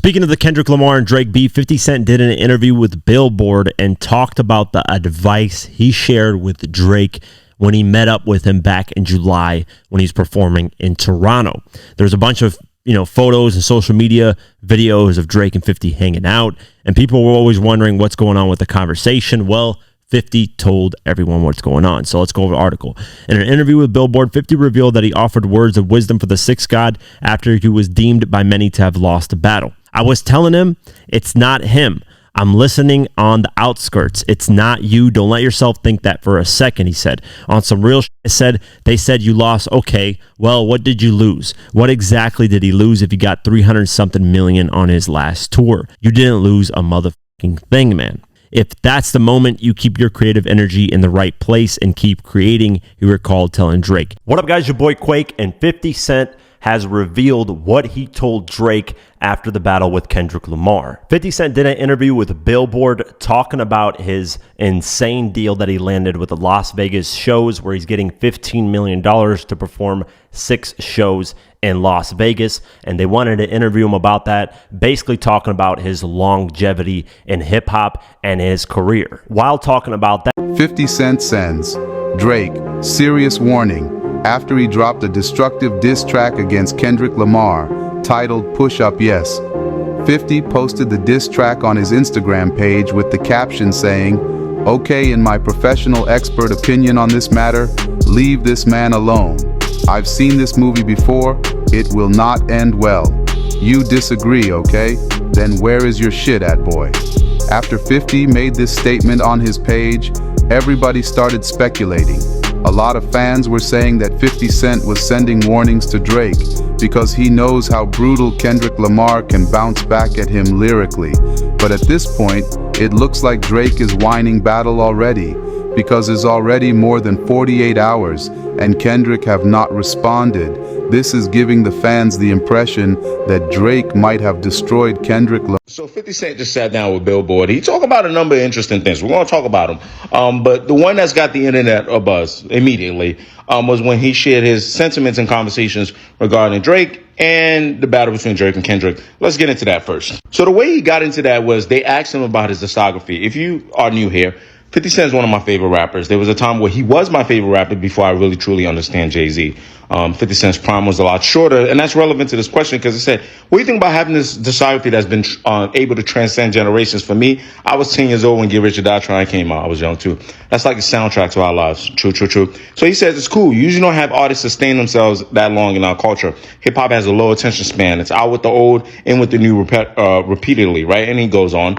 Speaking of the Kendrick Lamar and Drake beef, 50 Cent did an interview with Billboard and talked about the advice he shared with Drake when he met up with him back in July when he's performing in Toronto. There's a bunch of photos and social media videos of Drake and 50 hanging out, and people were always wondering what's going on with the conversation. Well, 50 told everyone what's going on. So let's go over the article. In an interview with Billboard, 50 revealed that he offered words of wisdom for the sixth god after he was deemed by many to have lost the battle. I was telling him, it's not him. I'm listening on the outskirts. It's not you. Don't let yourself think that for a second, he said. On some real shit, I said, they said you lost. Okay, well, what did you lose? What exactly did he lose if he got 300-something million on his last tour? You didn't lose a motherfucking thing, man. If that's the moment, you keep your creative energy in the right place and keep creating, he recalled telling Drake. What up, guys? Your boy Quake, and 50 Cent has revealed what he told Drake after the battle with Kendrick Lamar. 50 Cent did an interview with Billboard talking about his insane deal that he landed with the Las Vegas shows, where he's getting $15 million to perform 6 shows in Las Vegas, and they wanted to interview him about that, basically talking about his longevity in hip-hop and his career. While talking about that, 50 Cent sends Drake serious warning after he dropped a destructive diss track against Kendrick Lamar titled Push Up Yes. 50 posted the diss track on his Instagram page with the caption saying, "Okay, in my professional expert opinion on this matter, leave this man alone. I've seen this movie before, it will not end well. You disagree, okay? Then where is your shit at, boy?" After 50 made this statement on his page, everybody started speculating. A lot of fans were saying that 50 Cent was sending warnings to Drake because he knows how brutal Kendrick Lamar can bounce back at him lyrically. But at this point, it looks like Drake is whining battle already, because it's already more than 48 hours and Kendrick have not responded. This is giving the fans the impression that Drake might have destroyed Kendrick Lamar. So 50 Cent just sat down with Billboard. He talked about a number of interesting things. We're going to talk about them. But the one that's got the internet abuzz immediately was when he shared his sentiments and conversations regarding Drake and the battle between Drake and Kendrick. Let's get into that first. So the way he got into that was they asked him about his discography. If you are new here, 50 Cent is one of my favorite rappers. There was a time where he was my favorite rapper before I really truly understand Jay-Z. 50 Cent's prime was a lot shorter, and that's relevant to this question because it said, what do you think about having this discography that's been able to transcend generations? For me, I was 10 years old when Get Rich or Die Trying came out. I was young too. That's like a soundtrack to our lives. True. So he says it's cool. You usually don't have artists sustain themselves that long in our culture. Hip hop has a low attention span. It's out with the old, in with the new repeatedly, right? And he goes on.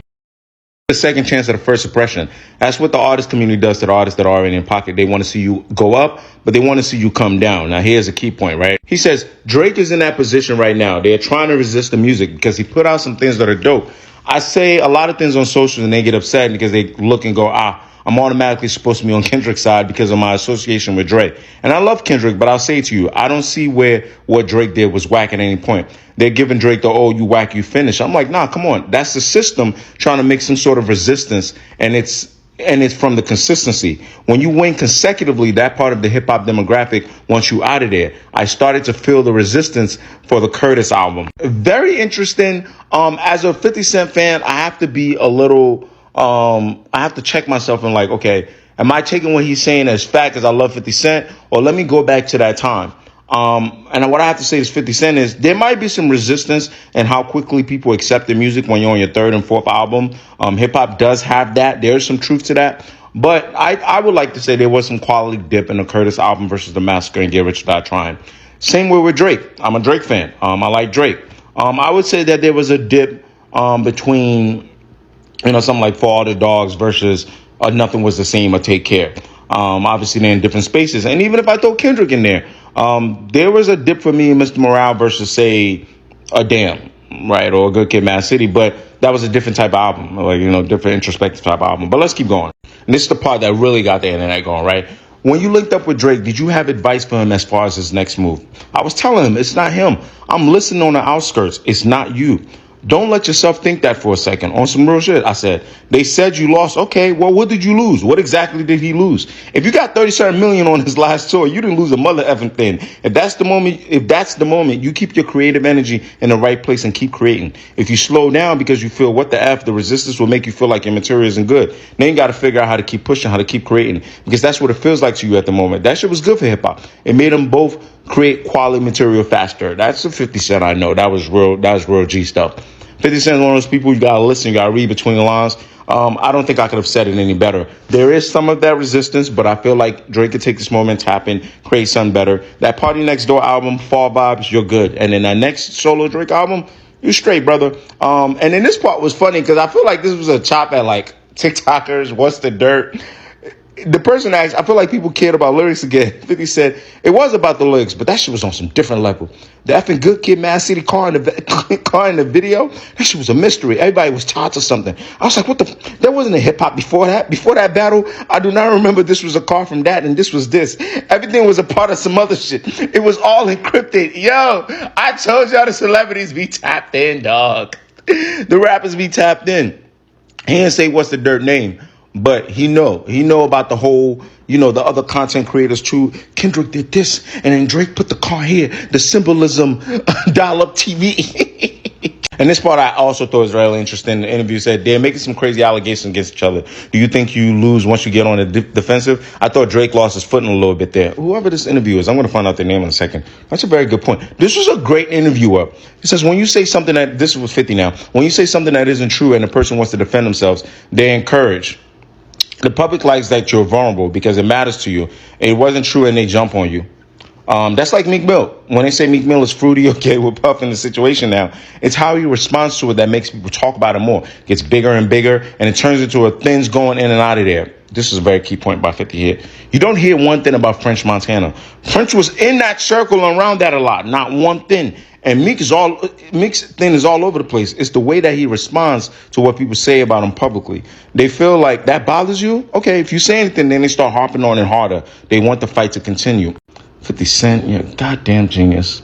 The second chance at a first impression. That's what the artist community does to the artists that are already in pocket. They want to see you go up, but they want to see you come down. Now, here's a key point, right? He says Drake is in that position right now. They're trying to resist the music because he put out some things that are dope. I say a lot of things on social and they get upset because they look and go, I'm automatically supposed to be on Kendrick's side because of my association with Drake. And I love Kendrick, but I'll say to you, I don't see where what Drake did was whack at any point. They're giving Drake the, you whack, you finish. I'm like, nah, come on. That's the system trying to make some sort of resistance. And it's from the consistency. When you win consecutively, that part of the hip hop demographic wants you out of there. I started to feel the resistance for the Curtis album. Very interesting. As a 50 Cent fan, I have to be a little, I have to check myself and like, okay, am I taking what he's saying as fact because I love 50 Cent? Or let me go back to that time. And what I have to say is 50 Cent is there might be some resistance in how quickly people accept the music when you're on your third and fourth album. Hip hop does have that. There's some truth to that. But I would like to say there was some quality dip in the Curtis album versus the Massacre and Get Rich or Die Trying. Same way with Drake. I'm a Drake fan. I like Drake. I would say that there was a dip between, something like For All the Dogs versus Nothing Was the Same or Take Care. Obviously, they're in different spaces. And even if I throw Kendrick in there, there was a dip for me in Mr. Morale versus, say, a Damn, right, or a Good Kid, Mad City. But that was a different type of album, like, different introspective type of album. But let's keep going. And this is the part that really got the internet going, right? When you linked up with Drake, did you have advice for him as far as his next move? I was telling him, it's not him. I'm listening on the outskirts. It's not you. Don't let yourself think that for a second. On some real shit, I said, they said you lost. Okay, well, what did you lose? What exactly did he lose? If you got 37 million on his last tour, you didn't lose a mother effing thing. If that's the moment, you keep your creative energy in the right place and keep creating. If you slow down because you feel what the F, the resistance will make you feel like your material isn't good. Then you got to figure out how to keep pushing, how to keep creating, because that's what it feels like to you at the moment. That shit was good for hip hop. It made them both create quality material faster. That's the 50 Cent I know. That was real G stuff. 50 Cent is one of those people you gotta listen, you gotta read between the lines. I don't think I could have said it any better. There is some of that resistance, but I feel like Drake could take this moment, tap in, create something better. That Party Next Door album, Fall Vibes, you're good. And then that next solo Drake album, you straight, brother. And then this part was funny because I feel like this was a chop at like TikTokers, what's the dirt? The person asked, I feel like people cared about lyrics again. 50 said, it was about the lyrics, but that shit was on some different level. The effing Good Kid, Mad City car in the video, that shit was a mystery. Everybody was taught to something. I was like, what the? There wasn't a hip hop before that. Before that battle, I do not remember this was a car from that and this was this. Everything was a part of some other shit. It was all encrypted. Yo, I told y'all the celebrities be tapped in, dog. The rappers be tapped in. He didn't say what's the dirt name. But he know about the whole, the other content creators too. Kendrick did this, and then Drake put the car here. The symbolism, dial-up TV. And this part I also thought was really interesting. The interview said they're making some crazy allegations against each other. Do you think you lose once you get on the defensive? I thought Drake lost his footing a little bit there. Whoever this interview is, I'm going to find out their name in a second. That's a very good point. This was a great interviewer. He says when you say something that, this was 50 now, when you say something that isn't true and the person wants to defend themselves, they encourage. The public likes that you're vulnerable because it matters to you. It wasn't true and they jump on you. That's like Meek Mill. When they say Meek Mill is fruity, okay, we're puffing the situation now. It's how he responds to it that makes people talk about it more. It gets bigger and bigger, and it turns into a things going in and out of there. This is a very key point by 50 here. You don't hear one thing about French Montana. French was in that circle and around that a lot, not one thing. And Meek's thing is all over the place. It's the way that he responds to what people say about him publicly. They feel like that bothers you. Okay, if you say anything, then they start harping on it harder. They want the fight to continue. 50 Cent, yeah, goddamn genius.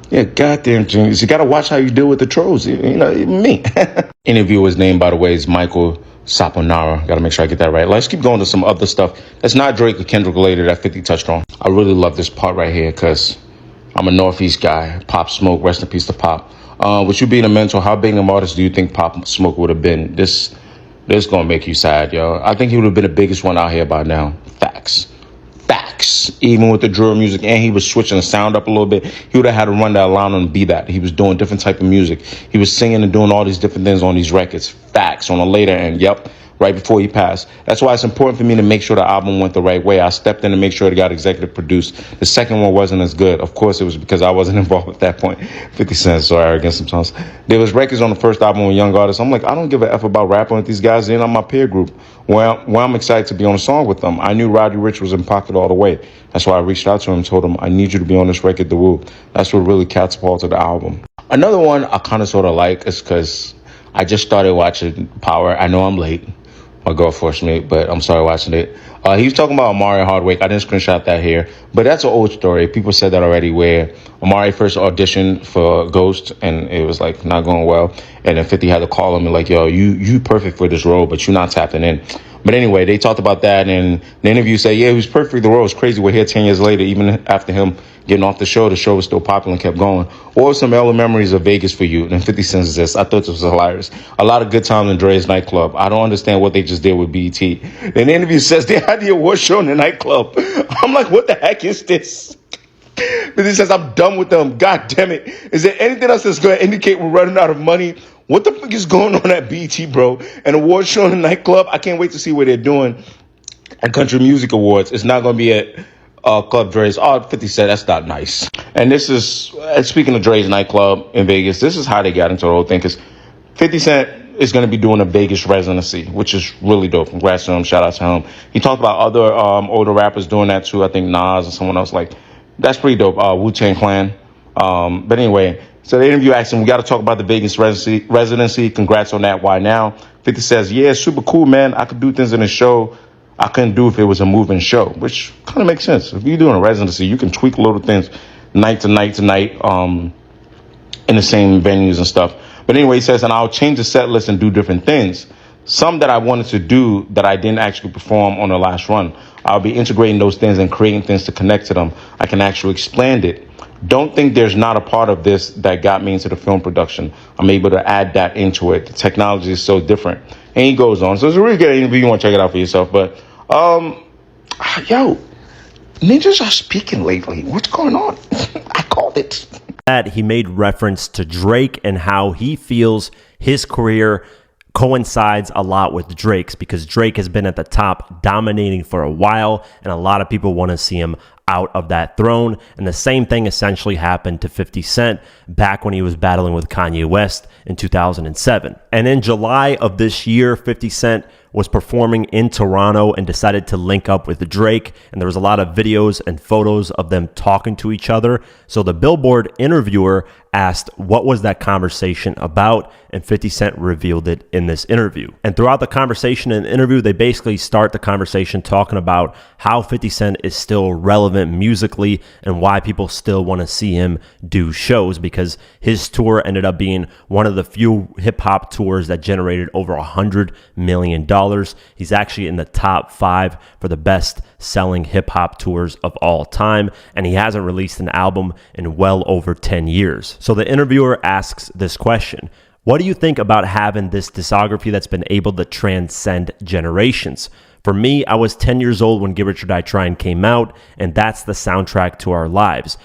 Yeah, goddamn genius. You got to watch how you deal with the trolls. Even me. Interviewer's name, by the way, is Michael Saponara. Got to make sure I get that right. Let's keep going to some other stuff that's not Drake or Kendrick related that 50 touched on. I really love this part right here because I'm a Northeast guy. Pop Smoke, rest in peace to Pop. With you being a mentor, how big an artist do you think Pop Smoke would have been? This gonna make you sad, yo. I think he would have been the biggest one out here by now. Facts. Even with the drill music, and he was switching the sound up a little bit, he would have had a run that allowed him to be that. He was doing different type of music. He was singing and doing all these different things on these records. Facts. On a later end, yep. Right before he passed. That's why it's important for me to make sure the album went the right way. I stepped in to make sure it got executive produced. The second one wasn't as good. Of course, it was because I wasn't involved at that point. 50 Cent, so arrogant sometimes. There was records on the first album with young artists. I'm like, I don't give a F about rapping with these guys. They're not my peer group. Well, I'm excited to be on a song with them. I knew Roddy Ricch was in pocket all the way. That's why I reached out to him and told him, I need you to be on this record, The Woo. That's what really catapulted the album. Another one I kind of sort of like is because I just started watching Power. I know I'm late. My girl forced me, but I'm sorry watching it. He was talking about Amari Hardwick. I didn't screenshot that here, but that's an old story. People said that already, where Amari first auditioned for Ghost and it was like not going well. And then 50 had to call him and like, yo, you perfect for this role, but you're not tapping in. But anyway, they talked about that, and the interview said, yeah, he was perfect for the role. It's crazy. We're here 10 years later, even after him getting off the show was still popular and kept going. What were some early memories of Vegas for you? And 50 Cent says this. I thought this was hilarious. A lot of good times in Dre's nightclub. I don't understand what they just did with BET. Then the interview says they had the award show in the nightclub. I'm like, what the heck is this? But he says, I'm done with them. God damn it. Is there anything else that's going to indicate we're running out of money? What the fuck is going on at BET, bro? An award show in the nightclub? I can't wait to see what they're doing at Country Music Awards. It's not going to be at Club Dre's. 50 said, that's not nice. And this is, speaking of Dre's nightclub in Vegas, this is how they got into the whole thing. Because 50 Cent is going to be doing a Vegas residency, which is really dope. Congrats to him. Shout out to him. He talked about other older rappers doing that too. I think Nas and someone else. Like, that's pretty dope. Wu-Tang Clan. But anyway, so the interview asked him, we got to talk about the Vegas residency. Congrats on that. Why now? 50 says, yeah, super cool, man. I could do things in a show I couldn't do if it was a moving show, which kind of makes sense. If you're doing a residency, you can tweak little things night to night in the same venues and stuff. But anyway, he says, and I'll change the set list and do different things. Some that I wanted to do that I didn't actually perform on the last run. I'll be integrating those things and creating things to connect to them. I can actually expand it. Don't think there's not a part of this that got me into the film production. I'm able to add that into it. The technology is so different. And he goes on. So it's a really good interview. You want to check it out for yourself. But, yo, ninjas are speaking lately. What's going on? I called it. That he made reference to Drake and how he feels his career coincides a lot with Drake's, because Drake has been at the top dominating for a while, and a lot of people want to see him out of that throne. And the same thing essentially happened to 50 Cent back when he was battling with Kanye West in 2007. And in July of this year, 50 Cent was performing in Toronto and decided to link up with Drake. And there was a lot of videos and photos of them talking to each other. So the Billboard interviewer asked, what was that conversation about? And 50 Cent revealed it in this interview. And throughout the conversation and interview, they basically start the conversation talking about how 50 Cent is still relevant musically and why people still want to see him do shows, because his tour ended up being one of the few hip hop tours that generated over $100 million. He's actually in the top 5 for the best selling hip hop tours of all time, and he hasn't released an album in well over 10 years. So the interviewer asks this question: what do you think about having this discography that's been able to transcend generations? For me, I was 10 years old when Get Rich or Die Trying came out, and that's the soundtrack to our lives.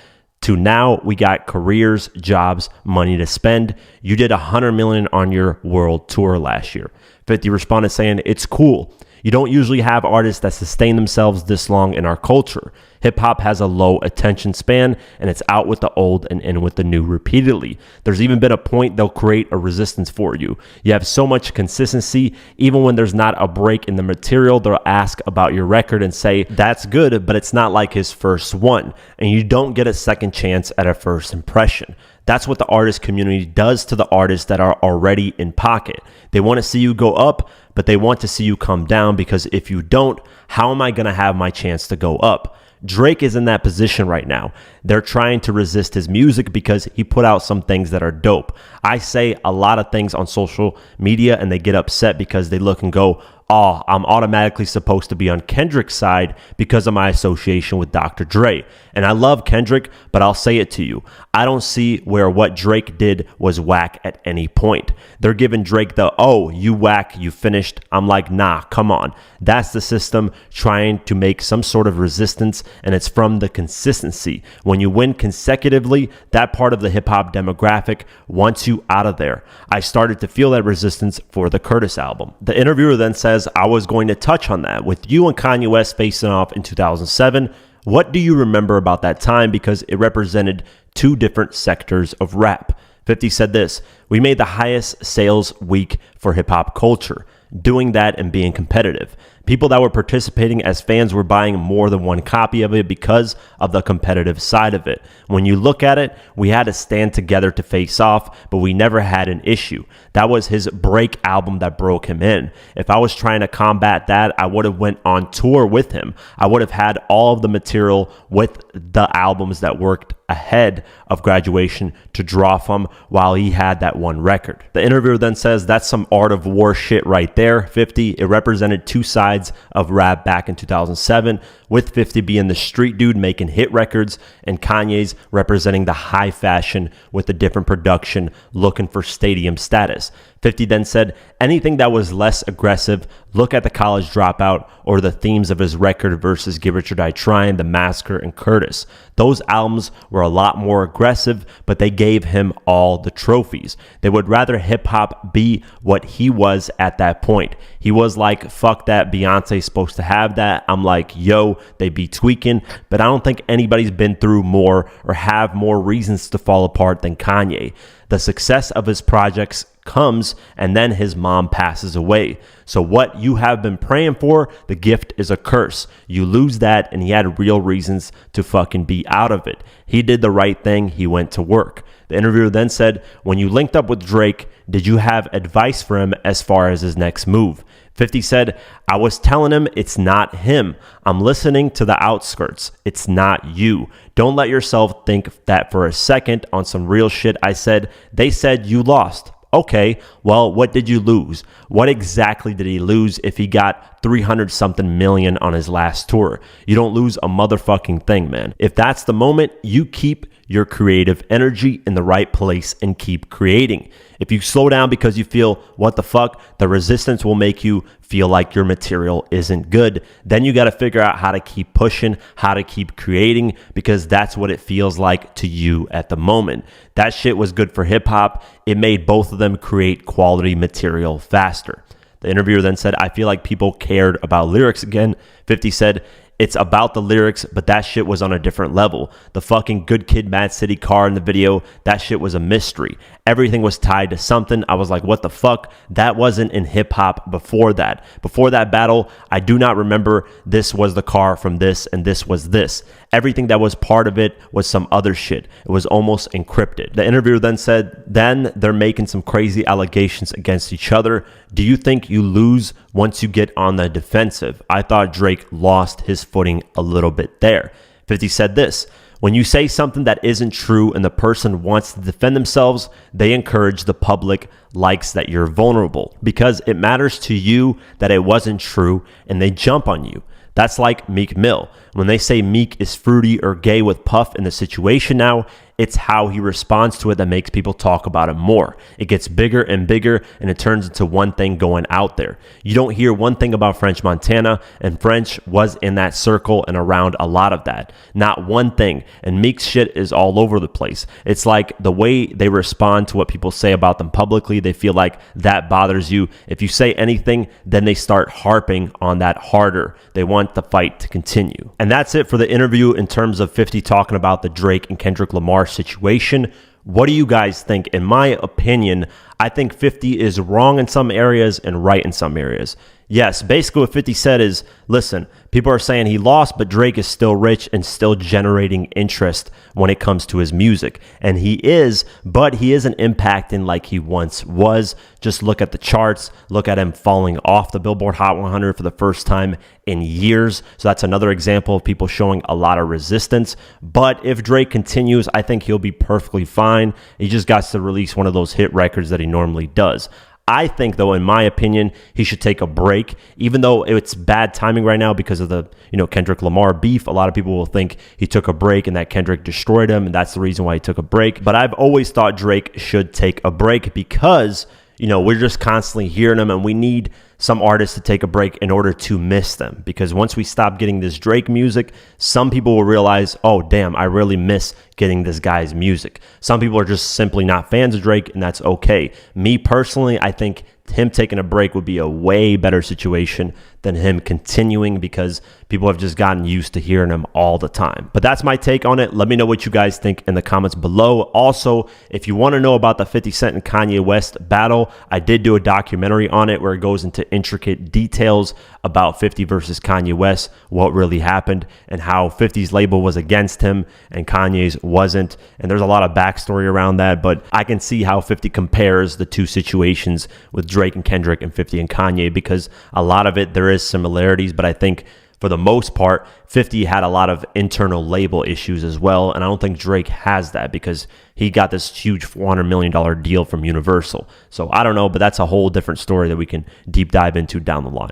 To now, we got careers, jobs, money to spend. You did $100 million on your world tour last year. 50 responded saying, it's cool. You don't usually have artists that sustain themselves this long in our culture. Hip hop has a low attention span, and it's out with the old and in with the new repeatedly. There's even been a point they'll create a resistance for you. You have so much consistency, even when there's not a break in the material, they'll ask about your record and say, that's good, but it's not like his first one. And you don't get a second chance at a first impression. That's what the artist community does to the artists that are already in pocket. They want to see you go up, but they want to see you come down, because if you don't, how am I going to have my chance to go up? Drake is in that position right now. They're trying to resist his music because he put out some things that are dope. I say a lot of things on social media and they get upset because they look and go, oh, I'm automatically supposed to be on Kendrick's side because of my association with Dr. Dre. And I love Kendrick, but I'll say it to you. I don't see where what Drake did was whack at any point. They're giving Drake the, oh, you whack, you finished. I'm like, nah, come on. That's the system trying to make some sort of resistance, and it's from the consistency. When you win consecutively, that part of the hip hop demographic wants you out of there. I started to feel that resistance for the Curtis album. The interviewer then says, I was going to touch on that. With you and Kanye West facing off in 2007, what do you remember about that time? Because it represented two different sectors of rap. 50 said this: we made the highest sales week for hip hop culture. Doing that and being competitive. People that were participating as fans were buying more than one copy of it because of the competitive side of it. When you look at it, we had to stand together to face off, but we never had an issue. That was his break album that broke him in. If I was trying to combat that, I would have went on tour with him. I would have had all of the material with the albums that worked ahead of Graduation to draw from while he had that one record. The interviewer then says, that's some art of war shit right there. 50, it represented two sides of rap back in 2007, with 50 being the street dude making hit records and Kanye's representing the high fashion with a different production looking for stadium status. 50 then said, anything that was less aggressive, look at the College Dropout or the themes of his record versus Get Rich or Die Trying, The Massacre, and Curtis. Those albums were a lot more aggressive, but they gave him all the trophies. They would rather hip hop be what he was at that point. He was like, fuck that, Beyonce's supposed to have that. I'm like, yo, they be tweaking, but I don't think anybody's been through more or have more reasons to fall apart than Kanye. The success of his projects comes and then his mom passes away. So what you have been praying for, the gift is a curse. You lose that, and he had real reasons to fucking be out of it. He did the right thing. He went to work. The interviewer then said, when you linked up with Drake, did you have advice for him as far as his next move? 50 said, I was telling him it's not him. I'm listening to the outskirts. It's not you. Don't let yourself think that for a second. On some real shit I said, they said you lost. Okay, well, what did you lose? What exactly did he lose if he got 300 something million on his last tour? You don't lose a motherfucking thing, man. If that's the moment, you keep your creative energy in the right place and keep creating. If you slow down because you feel, what the fuck, the resistance will make you feel like your material isn't good. Then you got to figure out how to keep pushing, how to keep creating, because that's what it feels like to you at the moment. That shit was good for hip hop. It made both of them create quality material faster. The interviewer then said, I feel like people cared about lyrics again. 50 said, it's about the lyrics, but that shit was on a different level. The fucking Good Kid, Mad City car in the video, that shit was a mystery. Everything was tied to something. I was like, what the fuck? That wasn't in hip hop before that. Before that battle, I do not remember this was the car from this and this was this. Everything that was part of it was some other shit. It was almost encrypted. The interviewer then said, then they're making some crazy allegations against each other. Do you think you lose once you get on the defensive? I thought Drake lost his footing a little bit there. 50 said this, when you say something that isn't true and the person wants to defend themselves, they encourage the public likes that you're vulnerable because it matters to you that it wasn't true and they jump on you. That's like Meek Mill. When they say Meek is fruity or gay with Puff in the situation now, it's how he responds to it that makes people talk about it more. It gets bigger and bigger, and it turns into one thing going out there. You don't hear one thing about French Montana, and French was in that circle and around a lot of that. Not one thing. And Meek's shit is all over the place. It's like the way they respond to what people say about them publicly, they feel like that bothers you. If you say anything, then they start harping on that harder. They want the fight to continue. And that's it for the interview in terms of 50 talking about the Drake and Kendrick Lamar situation. What do you guys think? In my opinion, I think 50 is wrong in some areas and right in some areas. Yes, basically what 50 said is, listen, people are saying he lost, but Drake is still rich and still generating interest when it comes to his music. And he is, but he isn't impacting like he once was. Just look at the charts. Look at him falling off the Billboard Hot 100 for the first time in years. So that's another example of people showing a lot of resistance. But if Drake continues, I think he'll be perfectly fine. He just got to release one of those hit records that he normally does. I think, though, in my opinion, he should take a break, even though it's bad timing right now because of the, Kendrick Lamar beef. A lot of people will think he took a break and that Kendrick destroyed him, and that's the reason why he took a break. But I've always thought Drake should take a break because, we're just constantly hearing him, and we need some artists to take a break in order to miss them. Because once we stop getting this Drake music, some people will realize, oh, damn, I really miss getting this guy's music. Some people are just simply not fans of Drake, and that's okay. Me personally, I think him taking a break would be a way better situation than him continuing because people have just gotten used to hearing him all the time. But that's my take on it. Let me know what you guys think in the comments below. Also, if you want to know about the 50 Cent and Kanye West battle, I did do a documentary on it where it goes into intricate details about 50 versus Kanye West, what really happened, and how 50's label was against him and Kanye's wasn't. And there's a lot of backstory around that, but I can see how 50 compares the two situations with Drake and Kendrick and 50 and Kanye because a lot of it, there is similarities, but I think for the most part, 50 had a lot of internal label issues as well, and I don't think Drake has that because he got this huge $400 million deal from Universal. So I don't know, but that's a whole different story that we can deep dive into down the line.